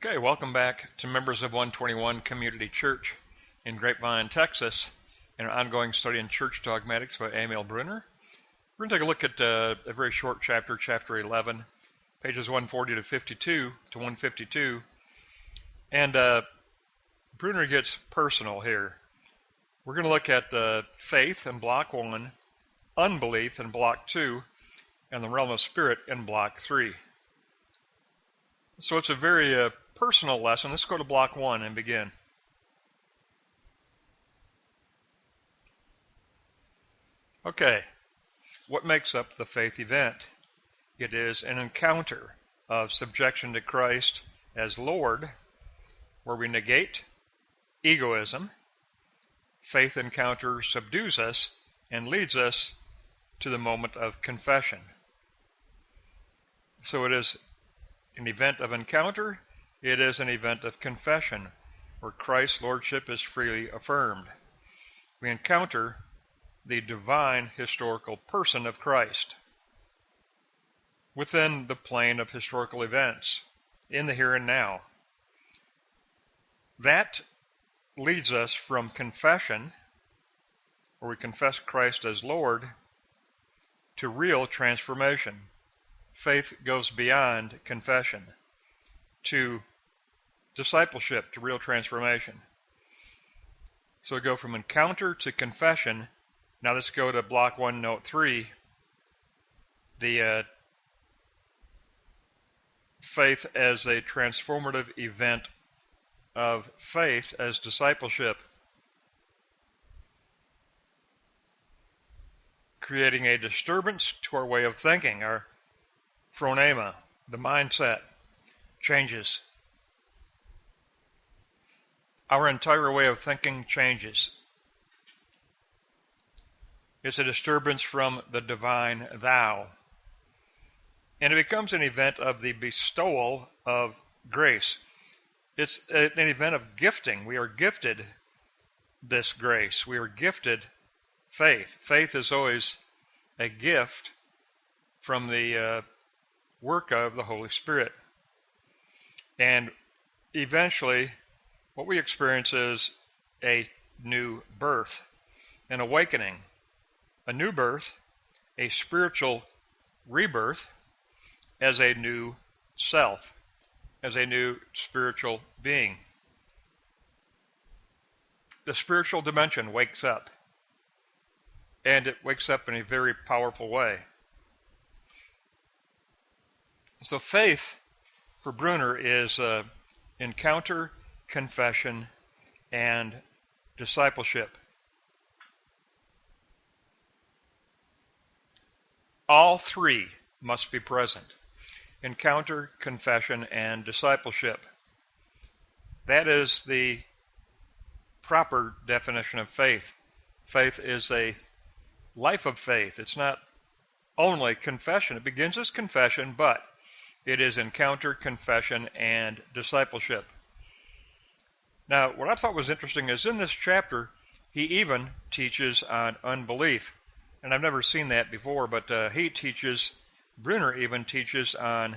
Okay, welcome back to members of 121 Community Church in Grapevine, Texas, in an ongoing study in church dogmatics by Brunner. We're going to take a look at a very short chapter, chapter 11, pages 140 to 152. And Brunner gets personal here. We're going to look at faith in block 1, unbelief in block 2, and the realm of spirit in block 3. So it's a very personal lesson. Let's go to block 1 and begin. Okay, what makes up the faith event? It is an encounter of subjection to Christ as Lord, where we negate egoism. Faith encounter subdues us and leads us to the moment of confession. So it is an event of encounter, it is an event of confession, where Christ's lordship is freely affirmed. We encounter the divine historical person of Christ within the plane of historical events, in the here and now. That leads us from confession, where we confess Christ as Lord, to real transformation. Faith goes beyond confession to discipleship, to real transformation. So we go from encounter to confession. Now let's go to block 1, note 3. The faith as a transformative event of faith as discipleship, creating a disturbance to our way of thinking, our phronema, the mindset changes. Our entire way of thinking changes. It's a disturbance from the divine thou. And it becomes an event of the bestowal of grace. It's an event of gifting. We are gifted this grace. We are gifted faith. Faith is always a gift from the work of the Holy Spirit. And eventually, what we experience is a new birth, an awakening, a new birth, a spiritual rebirth as a new self, as a new spiritual being. The spiritual dimension wakes up, and it wakes up in a very powerful way. So faith for Brunner is encounter, confession, and discipleship. All three must be present. Encounter, confession, and discipleship. That is the proper definition of faith. Faith is a life of faith. It's not only confession. It begins as confession, but it is encounter, confession, and discipleship. Now, what I thought was interesting is in this chapter, he even teaches on unbelief. And I've never seen that before, but Brunner even teaches on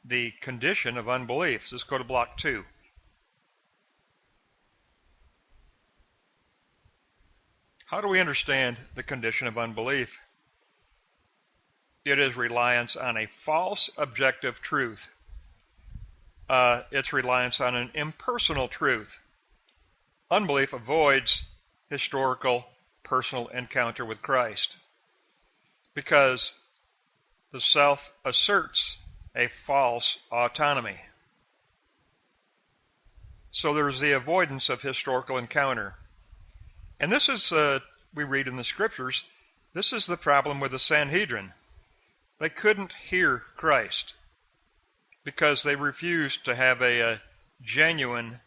the condition of unbelief. So let's go to block 2. How do we understand the condition of unbelief? It is reliance on a false objective truth. It's reliance on an impersonal truth. Unbelief avoids historical, personal encounter with Christ because the self asserts a false autonomy. So there's the avoidance of historical encounter. And this is, we read in the scriptures, this is the problem with the Sanhedrin. They couldn't hear Christ because they refused to have a genuine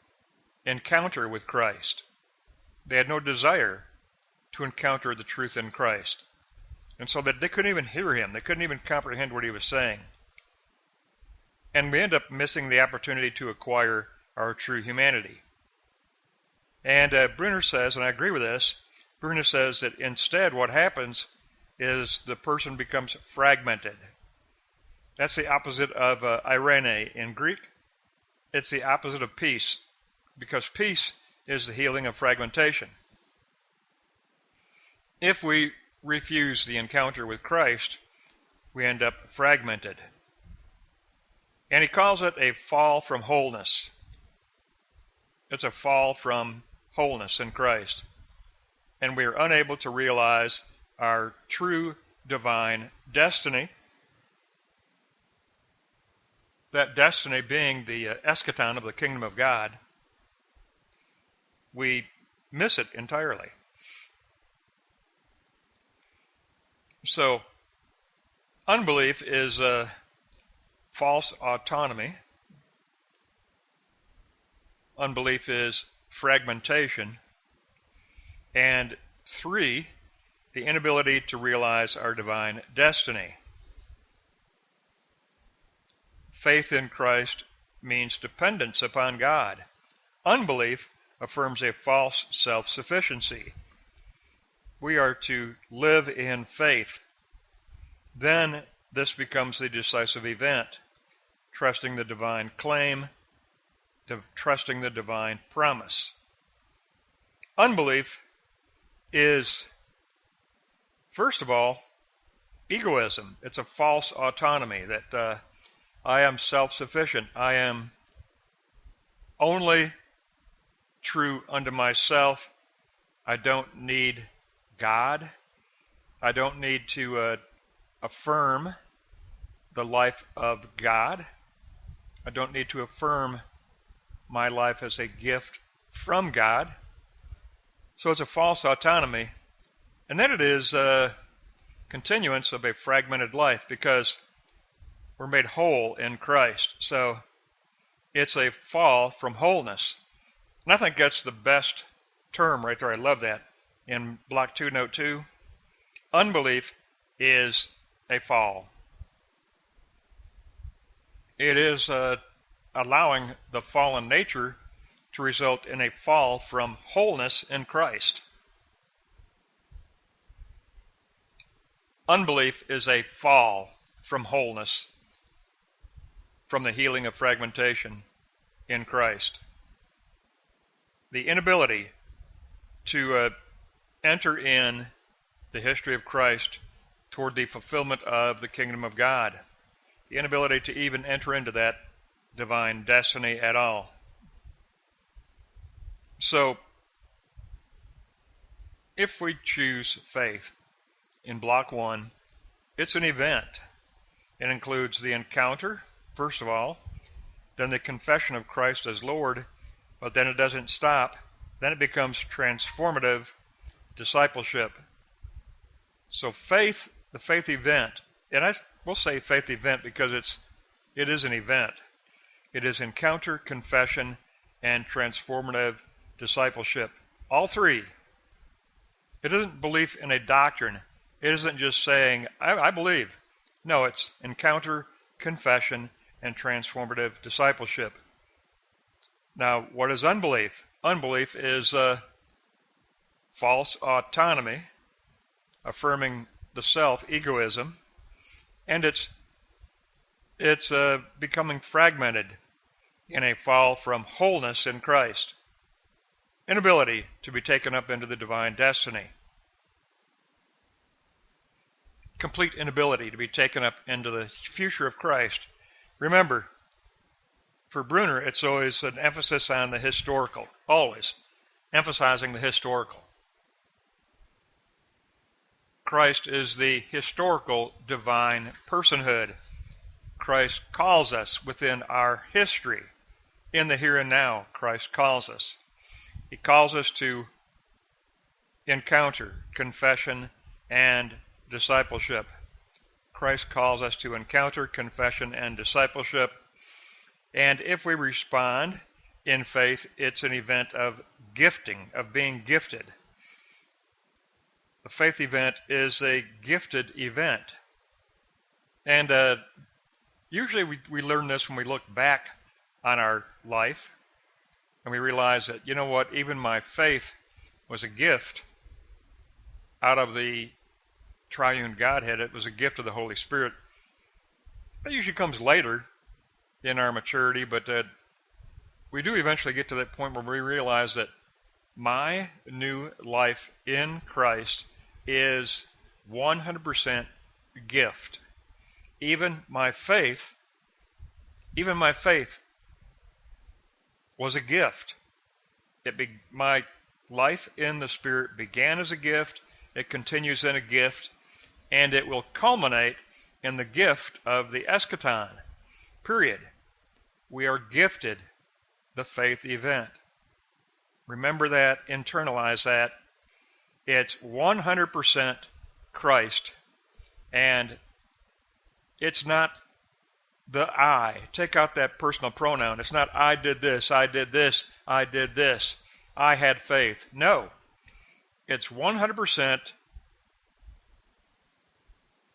encounter with Christ. They had no desire to encounter the truth in Christ. And so that they couldn't even hear him. They couldn't even comprehend what he was saying. And we end up missing the opportunity to acquire our true humanity. And Brunner says, and I agree with this, Brunner says that instead what happens is the person becomes fragmented. That's the opposite of irene in Greek. It's the opposite of peace, because peace is the healing of fragmentation. If we refuse the encounter with Christ, we end up fragmented. And he calls it a fall from wholeness. It's a fall from wholeness in Christ. And we are unable to realize our true divine destiny. That destiny being the eschaton of the kingdom of God. We miss it entirely. So, unbelief is a false autonomy. Unbelief is fragmentation. And 3, the inability to realize our divine destiny. Faith in Christ means dependence upon God. Unbelief affirms a false self-sufficiency. We are to live in faith. Then this becomes the decisive event, trusting the divine claim, trusting the divine promise. Unbelief is, first of all, egoism. It's a false autonomy that I am self-sufficient. I am only true unto myself. I don't need God. I don't need to affirm the life of God. I don't need to affirm my life as a gift from God. So it's a false autonomy. And then it is a continuance of a fragmented life, because we're made whole in Christ. So it's a fall from wholeness. And I think that's the best term right there. I love that. In Block 2, Note 2, unbelief is a fall. It is allowing the fallen nature to result in a fall from wholeness in Christ. Unbelief is a fall from wholeness, from the healing of fragmentation in Christ. The inability to enter in the history of Christ toward the fulfillment of the kingdom of God. The inability to even enter into that divine destiny at all. So, if we choose faith in Block 1, it's an event. It includes the encounter, first of all, then the confession of Christ as Lord, but then it doesn't stop. Then it becomes transformative discipleship. So faith, the faith event, and I will say faith event because it is an event. It is encounter, confession, and transformative discipleship. All 3. It isn't belief in a doctrine. It isn't just saying, I believe. No, it's encounter, confession, and transformative discipleship. Now, what is unbelief? Unbelief is false autonomy, affirming the self, egoism, and it's becoming fragmented in a fall from wholeness in Christ. Inability to be taken up into the divine destiny. Complete inability to be taken up into the future of Christ. Remember, for Brunner, it's always an emphasis on the historical, always emphasizing the historical. Christ is the historical divine personhood. Christ calls us within our history. In the here and now, Christ calls us. He calls us to encounter, confession, and discipleship. Christ calls us to encounter, confession, and discipleship. And if we respond in faith, it's an event of gifting, of being gifted. The faith event is a gifted event. And usually we learn this when we look back on our life and we realize that, you know what, even my faith was a gift out of the triune Godhead. It was a gift of the Holy Spirit. That usually comes later in our maturity, but we do eventually get to that point where we realize that my new life in Christ is 100% gift. Even my faith was a gift. My life in the Spirit began as a gift, it continues in a gift, and it will culminate in the gift of the eschaton. Period. We are gifted the faith event. Remember that, internalize that. It's 100% Christ, and it's not the I. Take out that personal pronoun. It's not I did this, I did this, I did this, I had faith. No. It's 100%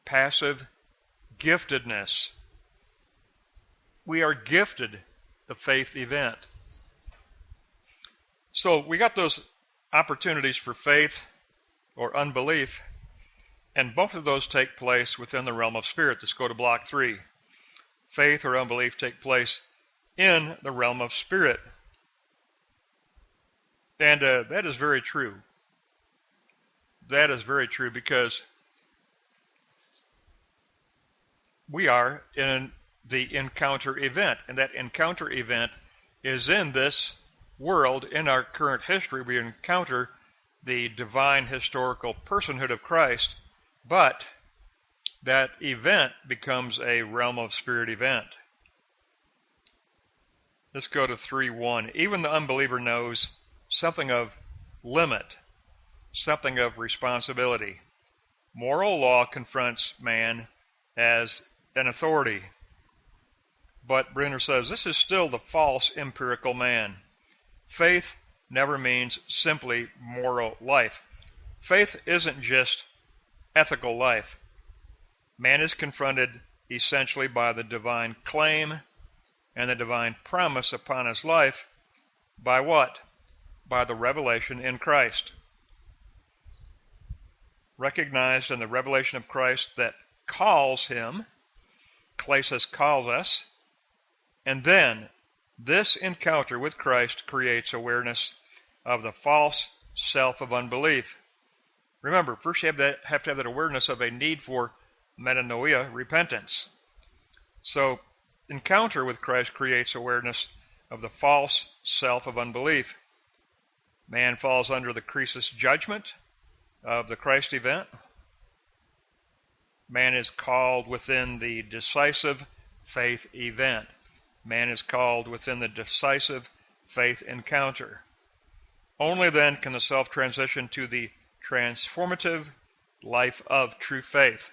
passive giftedness. We are gifted the faith event. So we got those opportunities for faith or unbelief, and both of those take place within the realm of spirit. Let's go to block 3. Faith or unbelief take place in the realm of spirit. And that is very true. That is very true because we are in the encounter event, and that encounter event is in this world. In our current history, we encounter the divine historical personhood of Christ, but that event becomes a realm of spirit event. Let's go to 3:1. Even the unbeliever knows something of limit, something of responsibility. Moral law confronts man as an authority. But Brunner says this is still the false empirical man. Faith never means simply moral life. Faith isn't just ethical life. Man is confronted essentially by the divine claim and the divine promise upon his life by what? By the revelation in Christ. Recognized in the revelation of Christ that calls him, Klesis calls us, and then this encounter with Christ creates awareness of the false self of unbelief. Remember, first you have to have that awareness of a need for metanoia, repentance. So, encounter with Christ creates awareness of the false self of unbelief. Man falls under the crisis judgment of the Christ event. Man is called within the decisive faith event. Man is called within the decisive faith encounter. Only then can the self transition to the transformative life of true faith.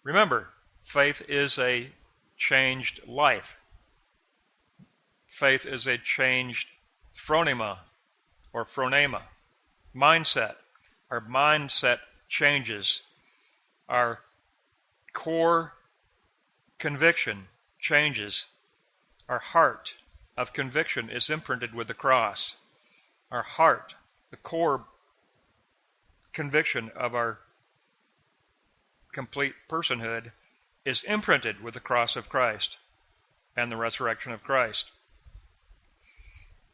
Remember, faith is a changed life. Faith is a changed phronema or phronema, mindset. Our mindset changes. Our core conviction changes. Our heart of conviction is imprinted with the cross. Our heart, the core conviction of our complete personhood, is imprinted with the cross of Christ and the resurrection of Christ.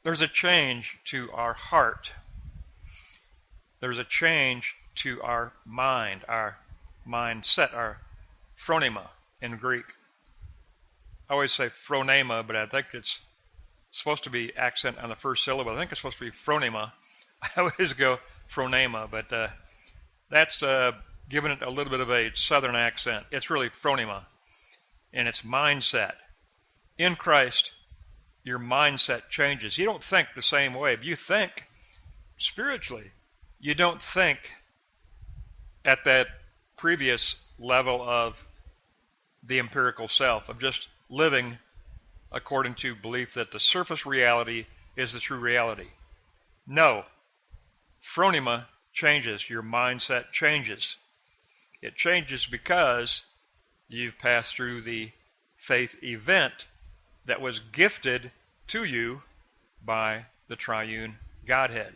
There's a change to our heart. There's a change to our mind, our mindset, our phronema in Greek. I always say phronema, but I think it's supposed to be accent on the first syllable. I think it's supposed to be phronema. I always go phronema, but that's giving it a little bit of a southern accent. It's really phronema, and it's mindset. In Christ, your mindset changes. You don't think the same way. If you think spiritually, you don't think at that previous level of the empirical self, of just living according to belief that the surface reality is the true reality. No. Phronema changes. Your mindset changes. It changes because you've passed through the faith event that was gifted to you by the triune Godhead.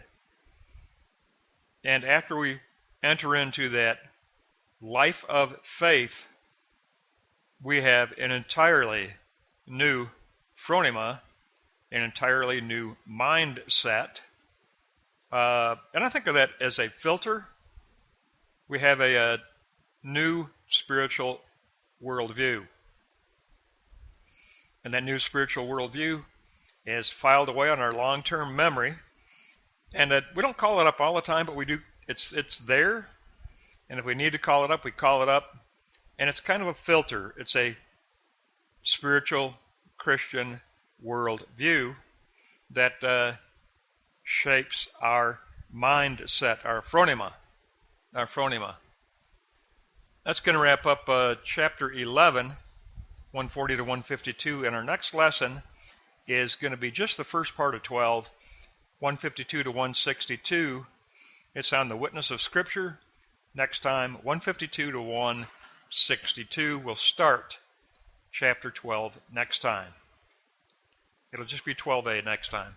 And after we enter into that life of faith, we have an entirely new phronema, an entirely new mindset. And I think of that as a filter. We have a new spiritual worldview. And that new spiritual worldview is filed away on our long-term memory. And we don't call it up all the time, but we do. It's there. And if we need to call it up, we call it up. And it's kind of a filter. It's a spiritual Christian worldview that shapes our mindset, our phronema. That's going to wrap up chapter 11, 140 to 152, and our next lesson is going to be just the first part of 12, 152 to 162. It's on the witness of Scripture. Next time, 152 to 162. We'll start chapter 12 next time. It'll just be 12a next time.